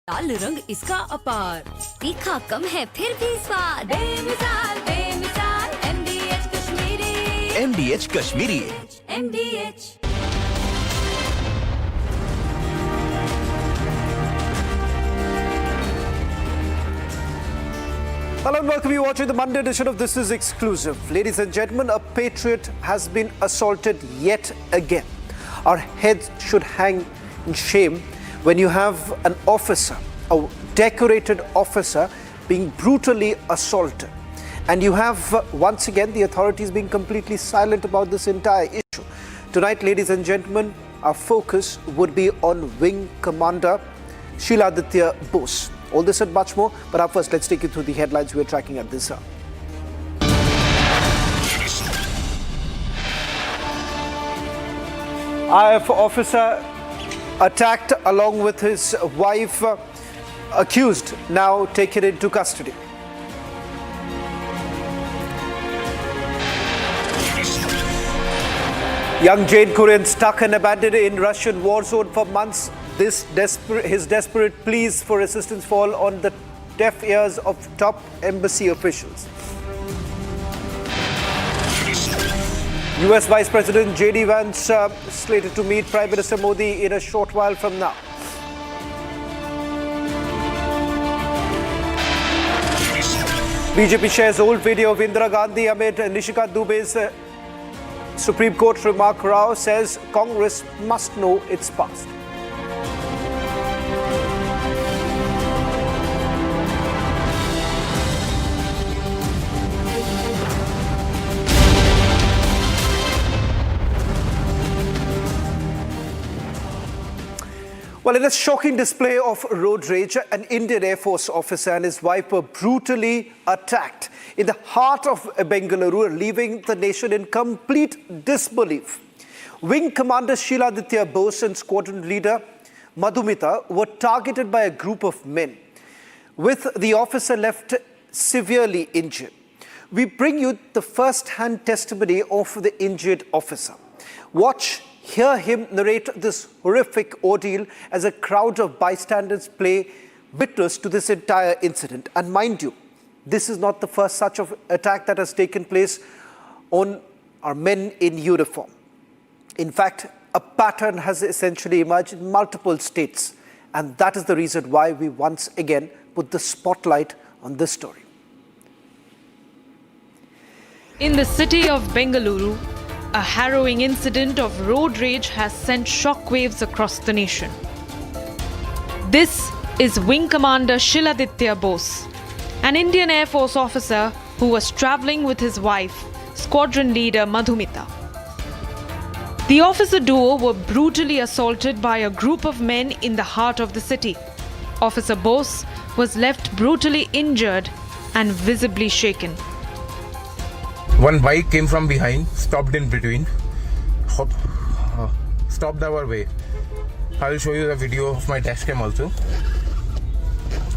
लाल रंग इसका अपार, तीखा कम है फिर भी स्वाद, बेमिसाल बेमिसाल MDH Kashmiri, MDH Kashmiri. MDH। Hello and welcome. You're watching the Monday edition of This Is Exclusive. Ladies and gentlemen, a patriot has been assaulted yet again. Our heads should hang in shame when you have an officer, a decorated officer, being brutally assaulted. And you have, once again, the authorities being completely silent about this entire issue. Tonight, ladies and gentlemen, our focus would be on Wing Commander Aditya Bose. All this and much more, but up first, let's take you through the headlines we're tracking at this hour. IAF officer attacked along with his wife, accused, now taken into custody. Young Jain Korean stuck and abandoned in Russian war zone for months. His desperate pleas for assistance fall on the deaf ears of top embassy officials. US Vice President J.D. Vance slated to meet Prime Minister Modi in a short while from now. BJP shares old video of Indira Gandhi amid Nishikant Dubey's Supreme Court remark. Rao says Congress must know its past. Well, in a shocking display of road rage, an Indian Air Force officer and his wife were brutally attacked in the heart of Bengaluru, leaving the nation in complete disbelief. Wing Commander Aditya Bose and Squadron Leader Madhumita were targeted by a group of men, with the officer left severely injured. We bring you the first-hand testimony of the injured officer. Hear him narrate this horrific ordeal as a crowd of bystanders play witness to this entire incident. And mind you, this is not the first such of attack that has taken place on our men in uniform. In fact, a pattern has essentially emerged in multiple states. And that is the reason why we once again put the spotlight on this story. In the city of Bengaluru, a harrowing incident of road rage has sent shockwaves across the nation. This is Wing Commander Aditya Bose, an Indian Air Force officer who was travelling with his wife, Squadron Leader Madhumita. The officer duo were brutally assaulted by a group of men in the heart of the city. Officer Bose was left brutally injured and visibly shaken. One bike came from behind, stopped in between, stopped our way. I will show you the video of my dash cam also.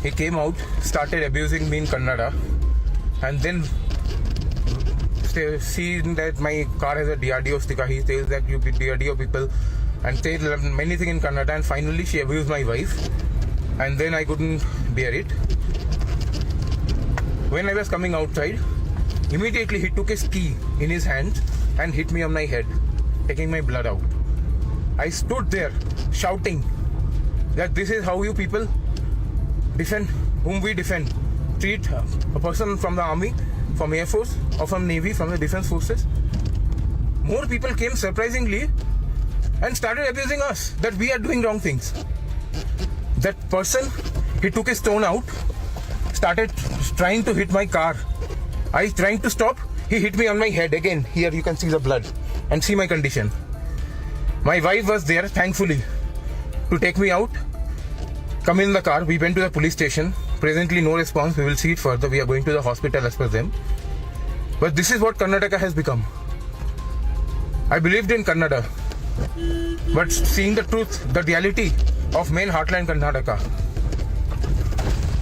He came out, started abusing me in Kannada, and then seeing that my car has a DRDO sticker, he says that you DRDO people, and said many things in Kannada, and finally she abused my wife, and then I couldn't bear it. When I was coming outside, immediately he took his key in his hand and hit me on my head, taking my blood out. I stood there shouting that this is how you people defend whom we defend. Treat a person from the army, from Air Force or from Navy, from the defense forces. More people came surprisingly and started abusing us that we are doing wrong things. That person, he took his stone out, started trying to hit my car. I trying to stop, he hit me on my head again. Here you can see the blood and see my condition. My wife was there, thankfully, to take me out, come in the car. We went to the police station. Presently no response. We will see it further. We are going to the hospital as per them. But this is what Karnataka has become. I believed in Kannada. But seeing the truth, the reality of main heartland Karnataka,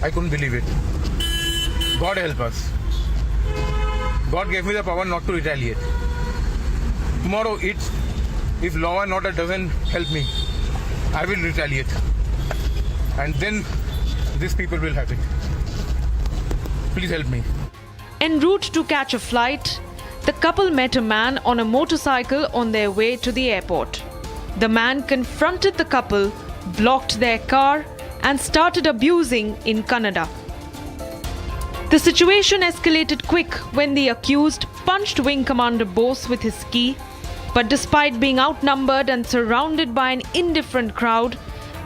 I couldn't believe it. God help us. God gave me the power not to retaliate. Tomorrow, if law and order doesn't help me, I will retaliate. and then these people will have it. Please help me. En route to catch a flight, the couple met a man on a motorcycle on their way to the airport. The man confronted the couple, blocked their car, and started abusing in Kannada. The situation escalated quick when the accused punched Wing Commander Bose with his ski, but despite being outnumbered and surrounded by an indifferent crowd,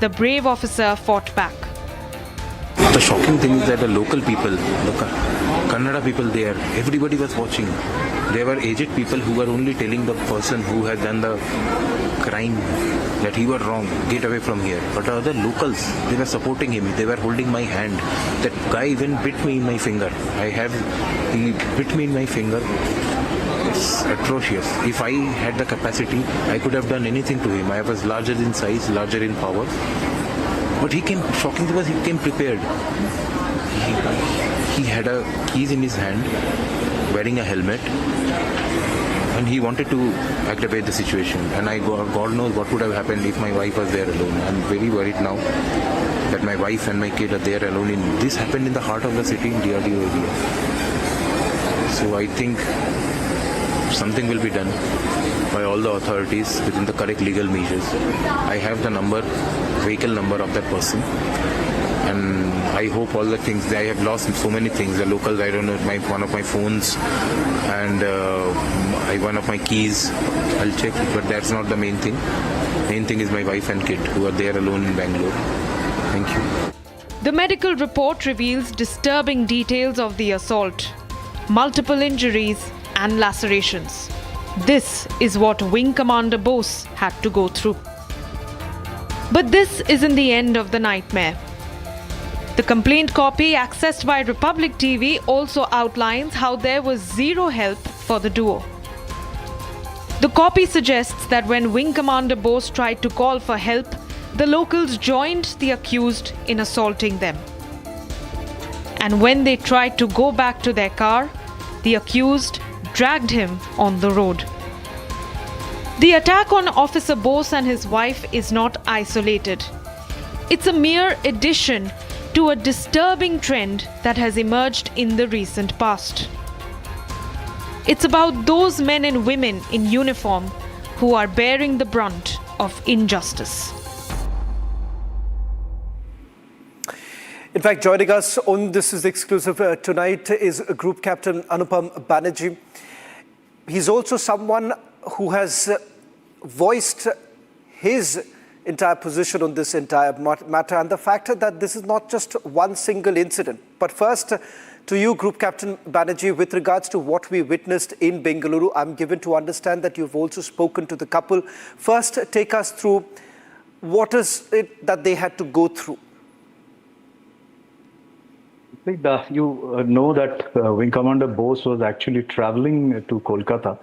the brave officer fought back. The shocking thing is that the local people, the Kannada people there, everybody was watching. There were aged people who were only telling the person who had done the crime that he was wrong, get away from here. But the other locals, they were supporting him, they were holding my hand. That guy even bit me in my finger. He bit me in my finger. It's atrocious. If I had the capacity, I could have done anything to him. I was larger in size, larger in power. But he came, shocking thing was he came prepared. He had a keys in his hand, wearing a helmet, and he wanted to aggravate the situation. And God knows what would have happened if my wife was there alone. I'm very worried now that my wife and my kid are there alone. This happened in the heart of the city in DRDO area. So I think something will be done by all the authorities within the correct legal measures. I have the number, vehicle number of that person, and I hope all the things. I have lost so many things. The locals, I don't know, one of my phones and one of my keys. I'll check, but that's not the main thing. Main thing is my wife and kid who are there alone in Bangalore. Thank you. The medical report reveals disturbing details of the assault, multiple injuries and lacerations. This is what Wing Commander Bose had to go through. But this isn't the end of the nightmare. The complaint copy accessed by Republic TV also outlines how there was zero help for the duo. The copy suggests that when Wing Commander Bose tried to call for help, the locals joined the accused in assaulting them. And when they tried to go back to their car, the accused dragged him on the road. The attack on Officer Bose and his wife is not isolated. It's a mere addition to a disturbing trend that has emerged in the recent past. It's about those men and women in uniform who are bearing the brunt of injustice. In fact, joining us on This Is Exclusive tonight is Group Captain Anupam Banagi. He's also someone who has voiced his entire position on this entire matter and the fact that this is not just one single incident. But first, to you, Group Captain Banagi, with regards to what we witnessed in Bengaluru, I'm given to understand that you've also spoken to the couple. First, take us through what is it that they had to go through. You know that Wing Commander Bose was actually traveling to Kolkata,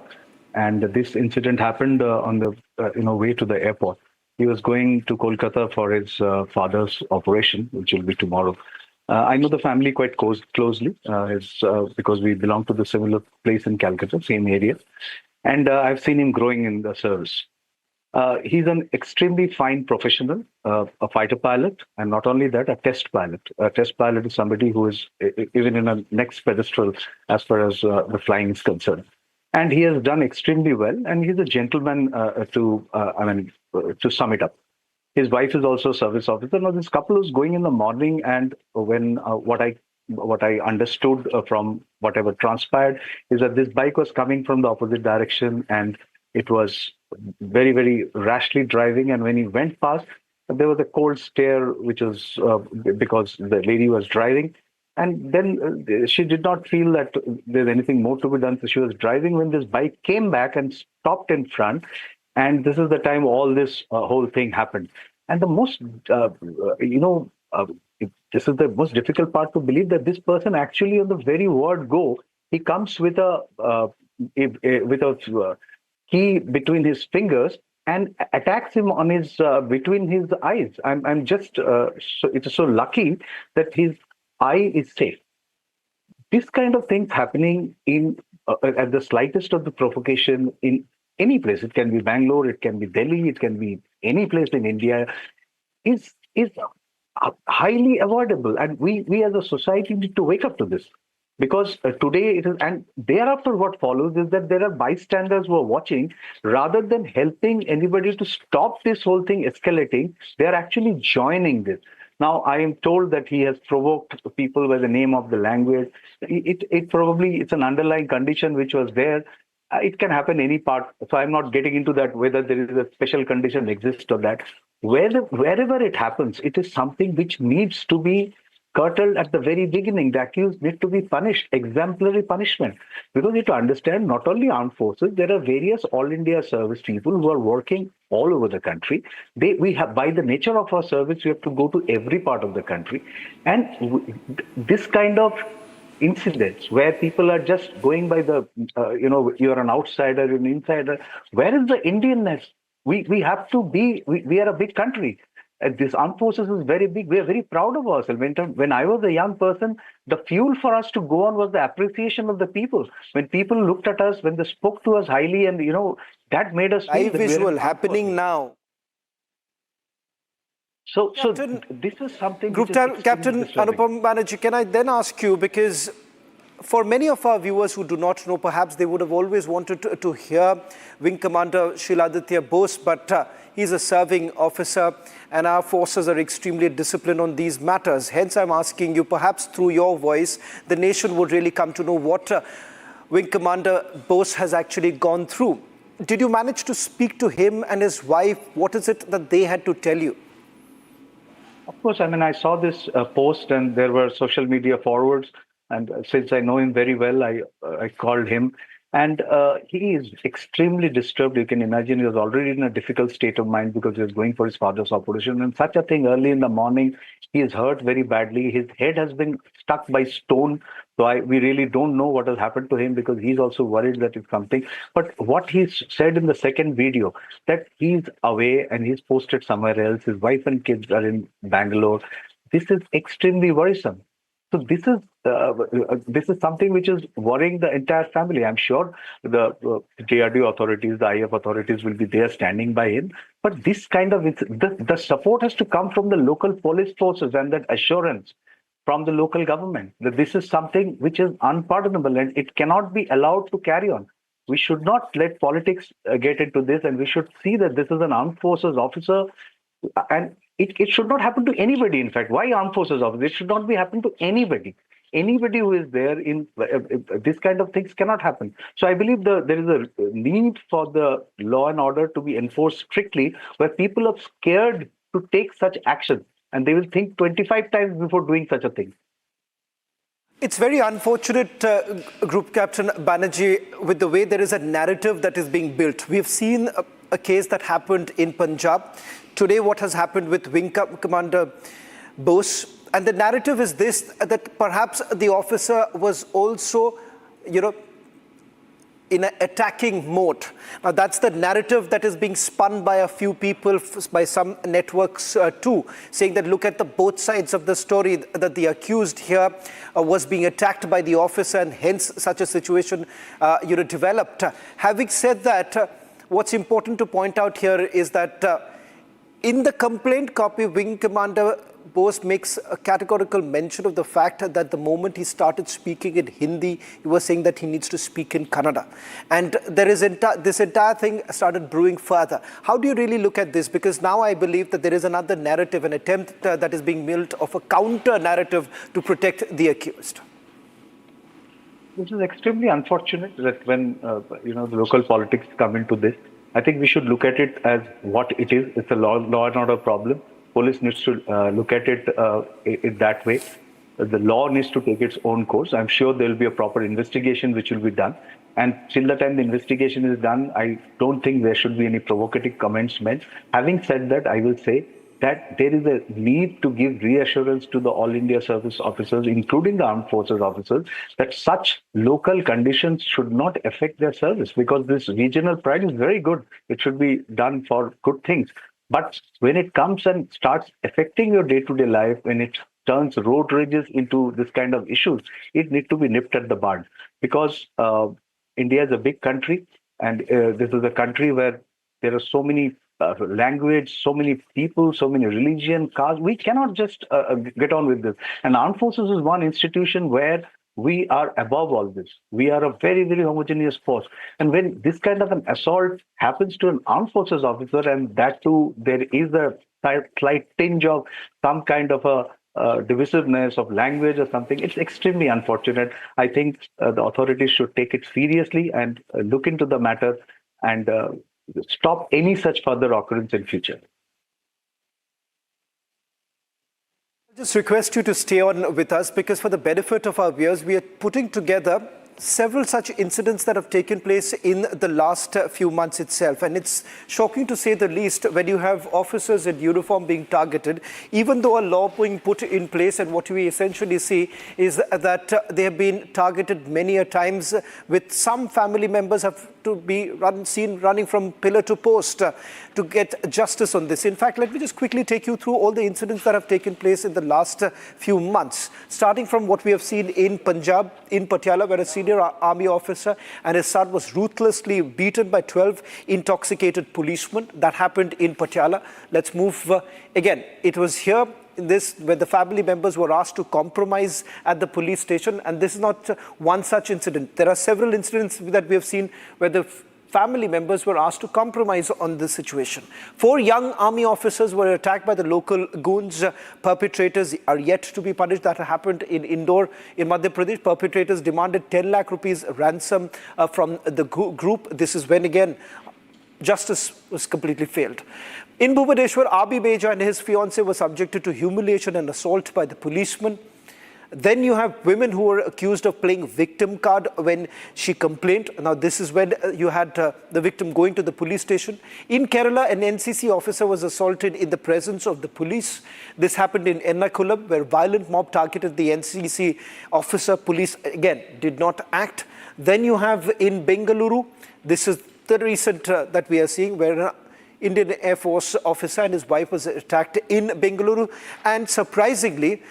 and this incident happened on the way to the airport. He was going to Kolkata for his father's operation, which will be tomorrow. I know the family quite closely, because we belong to the similar place in Calcutta, same area, and I've seen him growing in the service. He's an extremely fine professional, a fighter pilot, and not only that, a test pilot. A test pilot is somebody who is even in a next pedestal as far as the flying is concerned. And he has done extremely well, and he's a gentleman to sum it up. His wife is also a service officer. Now, this couple was going in the morning, and when what I understood from whatever transpired is that this bike was coming from the opposite direction, and it was very, very rashly driving. And when he went past, there was a cold stare, which was because the lady was driving. And then she did not feel that there's anything more to be done. So she was driving when this bike came back and stopped in front. And this is the time all this whole thing happened. And the most, this is the most difficult part to believe, that this person actually, on the very word go, he comes with a key between his fingers and attacks him on his between his eyes. I'm just it's so lucky that his eye is safe. This kind of things happening in at the slightest of the provocation in any place. It can be Bangalore, it can be Delhi, it can be any place in India. Is highly avoidable. And we as a society need to wake up to this. Because today it is, and thereafter what follows is that there are bystanders who are watching. Rather than helping anybody to stop this whole thing escalating, they are actually joining this. Now, I am told that he has provoked people by the name of the language. It probably, it's an underlying condition which was there. It can happen any part. So I'm not getting into that, whether there is a special condition exists or that. Wherever it happens, it is something which needs to be curtailed at the very beginning. The accused need to be punished, exemplary punishment. Because you need to understand, not only armed forces, there are various all India service people who are working all over the country. We have, by the nature of our service, we have to go to every part of the country. And this kind of incidents where people are just going by the, you're an outsider, you're an insider. Where is the Indianness? We have to be, we are a big country. This armed forces is very big. We are very proud of ourselves. When I was a young person, the fuel for us to go on was the appreciation of the people. When people looked at us, when they spoke to us highly, and that made us feel Live visual happening now. So Captain, this is something. Group Captain Anupam Banagi, can I then ask you, because for many of our viewers who do not know, perhaps they would have always wanted to hear Wing Commander Aditya Bose, but he's a serving officer and our forces are extremely disciplined on these matters. Hence, I'm asking you, perhaps through your voice, the nation would really come to know what Wing Commander Bose has actually gone through. Did you manage to speak to him and his wife? What is it that they had to tell you? Of course, I saw this post and there were social media forwards. And since I know him very well, I called him. And he is extremely disturbed. You can imagine he was already in a difficult state of mind because he was going for his father's operation. And such a thing early in the morning, he is hurt very badly. His head has been stuck by stone. So we really don't know what has happened to him because he's also worried that it's something. But what he said in the second video, that he's away and he's posted somewhere else. His wife and kids are in Bangalore. This is extremely worrisome. So this is something which is worrying the entire family. I'm sure the DRDO authorities, the IAF authorities will be there standing by him. But this kind of the support has to come from the local police forces and that assurance from the local government that this is something which is unpardonable and it cannot be allowed to carry on. We should not let politics get into this, and we should see that this is an armed forces officer, and it should not happen to anybody. In fact, why armed forces officer? It should not be happen to anybody. Anybody who is there in this kind of things cannot happen. So I believe there is a need for the law and order to be enforced strictly, where people are scared to take such action and they will think 25 times before doing such a thing. It's very unfortunate, Group Captain Banagi, with the way there is a narrative that is being built. We have seen a case that happened in Punjab. Today, what has happened with Wing Commander Bose. And the narrative is this, that perhaps the officer was also, in an attacking mode. Now, that's the narrative that is being spun by a few people, by some networks too, saying that look at the both sides of the story, that the accused here was being attacked by the officer and hence such a situation developed. Having said that, what's important to point out here is that in the complaint copy, Wing Commander Bose makes a categorical mention of the fact that the moment he started speaking in Hindi, he was saying that he needs to speak in Kannada. And there is this entire thing started brewing further. How do you really look at this? Because now I believe that there is another narrative, an attempt that is being built of a counter narrative to protect the accused. This is extremely unfortunate that when the local politics come into this. I think we should look at it as what it is. It's a law and order problem. Police needs to look at it in that way. The law needs to take its own course. I'm sure there will be a proper investigation which will be done. And till the time the investigation is done, I don't think there should be any provocative comments made. Having said that, I will say that there is a need to give reassurance to the All India service officers, including the armed forces officers, that such local conditions should not affect their service, because this regional pride is very good. It should be done for good things. But when it comes and starts affecting your day-to-day life, when it turns road rages into this kind of issues, it needs to be nipped at the bud. Because India is a big country, and this is a country where there are so many language, so many people, so many religion, caste. We cannot just get on with this. And armed forces is one institution where we are above all this. We are a very, very homogeneous force. And when this kind of an assault happens to an armed forces officer, and that too, there is a slight tinge of some kind of a divisiveness of language or something, it's extremely unfortunate. I think the authorities should take it seriously and look into the matter and stop any such further occurrence in future. Just request you to stay on with us, because for the benefit of our viewers, we are putting together several such incidents that have taken place in the last few months itself. And it's shocking to say the least when you have officers in uniform being targeted, even though a law being put in place. And what we essentially see is that they have been targeted many a times, with some family members have to be seen running from pillar to post to get justice on this. In fact, let me just quickly take you through all the incidents that have taken place in the last few months, starting from what we have seen in Punjab, in Patiala, where a senior army officer and his son was ruthlessly beaten by 12 intoxicated policemen. That happened in Patiala. Let's move again. It was here in this where the family members were asked to compromise at the police station, and this is not one such incident. There are several incidents that we have seen where the family members were asked to compromise on this situation. 4 young army officers were attacked by the local goons. Perpetrators are yet to be punished. That happened in Indore in Madhya Pradesh. Perpetrators demanded 10 lakh rupees ransom from the group. This is when again justice was completely failed. In Bhubaneswar, Abi Beja and his fiancée were subjected to humiliation and assault by the policeman. Then you have women who were accused of playing victim card when she complained. Now this is when you had the victim going to the police station. In Kerala, an NCC officer was assaulted in the presence of the police. This happened in Ernakulam, where violent mob targeted the NCC officer. Police again did not act. Then you have in Bengaluru, this is the recent that we are seeing, where Indian Air Force officer and his wife was attacked in Bengaluru. And surprisingly,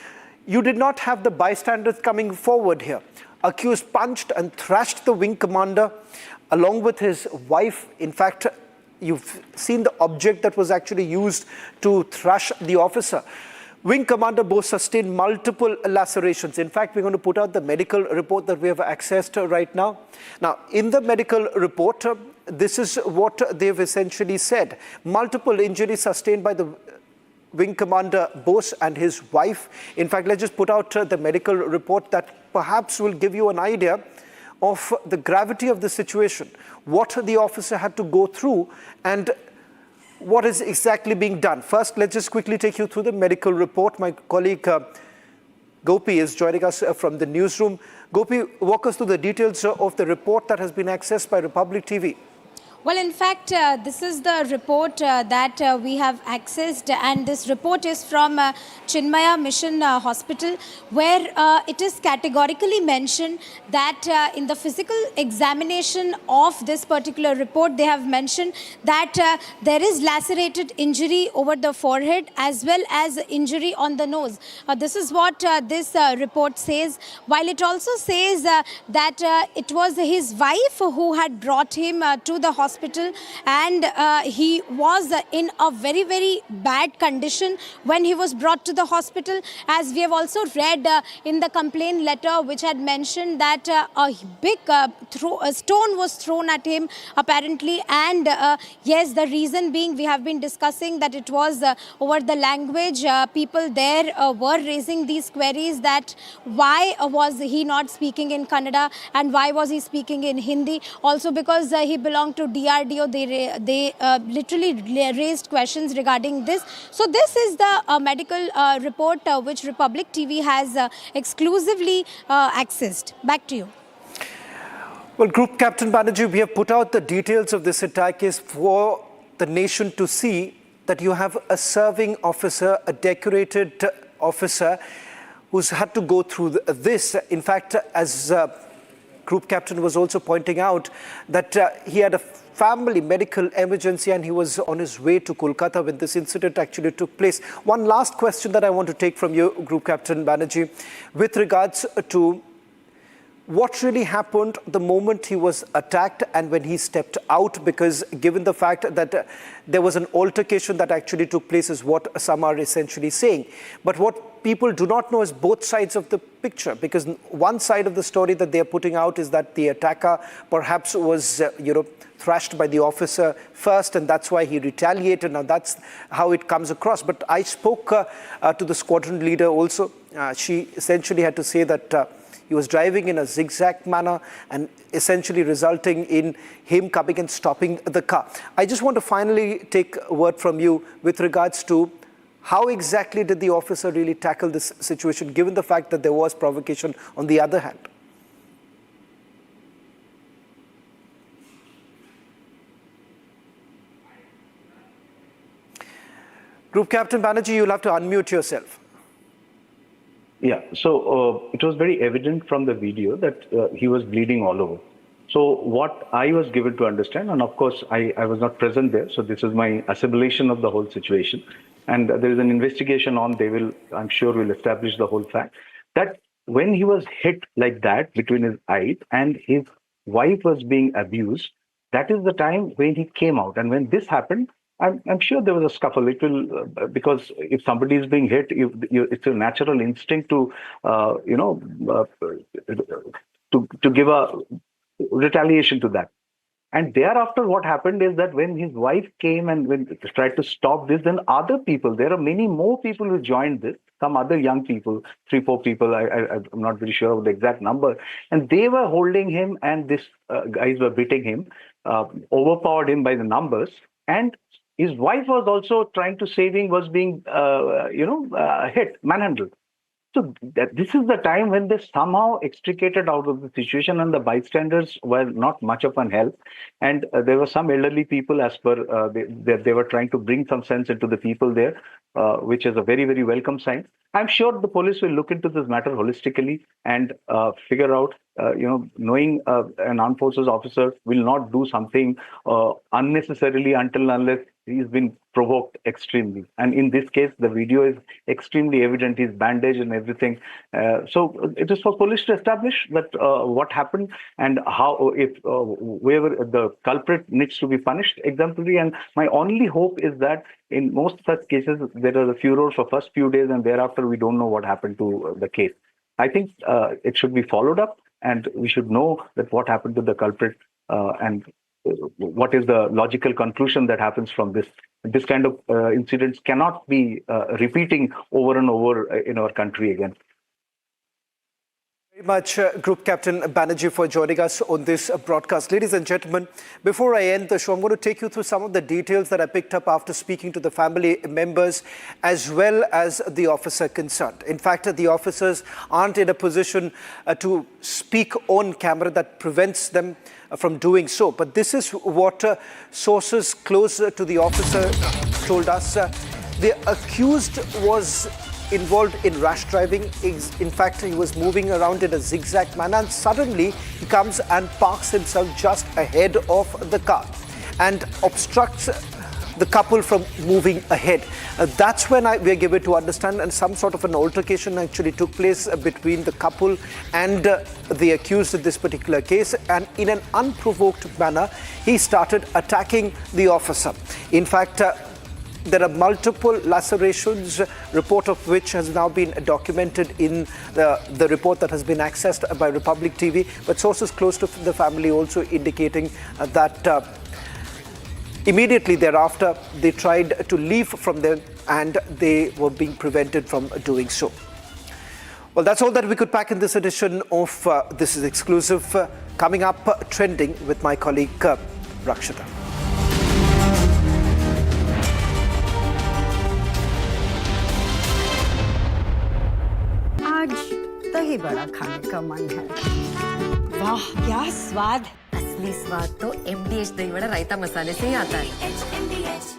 you did not have the bystanders coming forward here. Accused punched and thrashed the wing commander along with his wife. In fact, you've seen the object that was actually used to thrash the officer. Wing Commander Bose sustained multiple lacerations. In fact, we're going to put out the medical report that we have accessed right now. Now, in the medical report, this is what they've essentially said. Multiple injuries sustained by the Wing Commander Bose and his wife. In fact, let's just put out the medical report that perhaps will give you an idea of the gravity of the situation, what the officer had to go through, and what is exactly being done. First, let's just quickly take you through the medical report. My colleague Gopi is joining us from the newsroom. Gopi, walk us through the details of the report that has been accessed by Republic TV. Well, in fact, this is the report that we have accessed, and this report is from Chinmaya Mission Hospital, where it is categorically mentioned that in the physical examination of this particular report, they have mentioned that there is lacerated injury over the forehead as well as injury on the nose. This is what this report says, while it also says that it was his wife who had brought him to the hospital, and he was in a very, very bad condition when he was brought to the hospital. As we have also read in the complaint letter, which had mentioned that a big stone was thrown at him apparently, and yes, the reason being, we have been discussing that it was over the language. People there were raising these queries that why was he not speaking in Kannada and why was he speaking in Hindi. Also because he belonged to DRDO, they literally raised questions regarding this. So this is the medical report which Republic TV has exclusively accessed. Back to you. Well, Group Captain Banagi, we have put out the details of this attack is for the nation to see that you have a serving officer, a decorated officer who's had to go through this. In fact, as Group Captain was also pointing out, that he had a family medical emergency and he was on his way to Kolkata when this incident actually took place. One last question that I want to take from you, Group Captain Banagi, with regards to what really happened the moment he was attacked and when he stepped out, because given the fact that there was an altercation that actually took place is what some are essentially saying. But what people do not know is both sides of the picture, because one side of the story that they are putting out is that the attacker perhaps was, thrashed by the officer first, and that's why he retaliated. Now that's how it comes across. But I spoke to the squadron leader also. She essentially had to say that he was driving in a zigzag manner and essentially resulting in him coming and stopping the car. I just want to finally take a word from you with regards to how exactly did the officer really tackle this situation, given the fact that there was provocation on the other hand? Group Captain Banagi, you'll have to unmute yourself. Yeah, so it was very evident from the video that he was bleeding all over. So what I was given to understand, and of course I was not present there, so this is my assimilation of the whole situation. And there is an investigation on, I'm sure will establish the whole fact, that when he was hit like that between his eyes and his wife was being abused, that is the time when he came out. And when this happened, I'm sure there was a scuffle. It will, because if somebody is being hit, it's a natural instinct to, to give a retaliation to that. And thereafter, what happened is that when his wife came and when tried to stop this, then other people, there are many more people who joined this, some other young people, 3-4 people, I'm not very sure of the exact number, and they were holding him, and these guys were beating him, overpowered him by the numbers, and his wife was also trying to save him, was being, hit, manhandled. So this is the time when they somehow extricated out of the situation, and the bystanders were not much of an help. And there were some elderly people, as per they were trying to bring some sense into the people there, which is a very, very welcome sign. I'm sure the police will look into this matter holistically and figure out, knowing an armed forces officer will not do something unnecessarily until unless he's been provoked extremely. And in this case, the video is extremely evident. He's bandaged and everything. So it is for police to establish that what happened and how, if whoever the culprit needs to be punished exemplary. And my only hope is that in most such cases, there are the furors for first few days, and thereafter we don't know what happened to the case. I think it should be followed up, and we should know that what happened to the culprit and what is the logical conclusion that happens from this. This kind of incidents cannot be repeating over and over in our country again. Very much, Group Captain Banagi, for joining us on this broadcast. Ladies and gentlemen, before I end the show, I'm going to take you through some of the details that I picked up after speaking to the family members as well as the officer concerned. In fact, the officers aren't in a position to speak on camera. That prevents them from doing so. But this is what sources close to the officer told us. The accused was involved in rash driving. In fact, he was moving around in a zigzag manner, and suddenly he comes and parks himself just ahead of the car and obstructs the couple from moving ahead. That's when we are given to understand, and some sort of an altercation actually took place between the couple and the accused in this particular case, and in an unprovoked manner, he started attacking the officer. In fact, there are multiple lacerations, report of which has now been documented in the report that has been accessed by Republic TV. But sources close to the family also indicating that immediately thereafter, they tried to leave from there and they were being prevented from doing so. Well, that's all that we could pack in this edition of This is Exclusive. Coming up, trending with my colleague Rakshita. आज दही बड़ा खाने का मन है। वाह क्या स्वाद! असली स्वाद तो MDH दही वड़ा रायता मसाले से ही आता है। MDH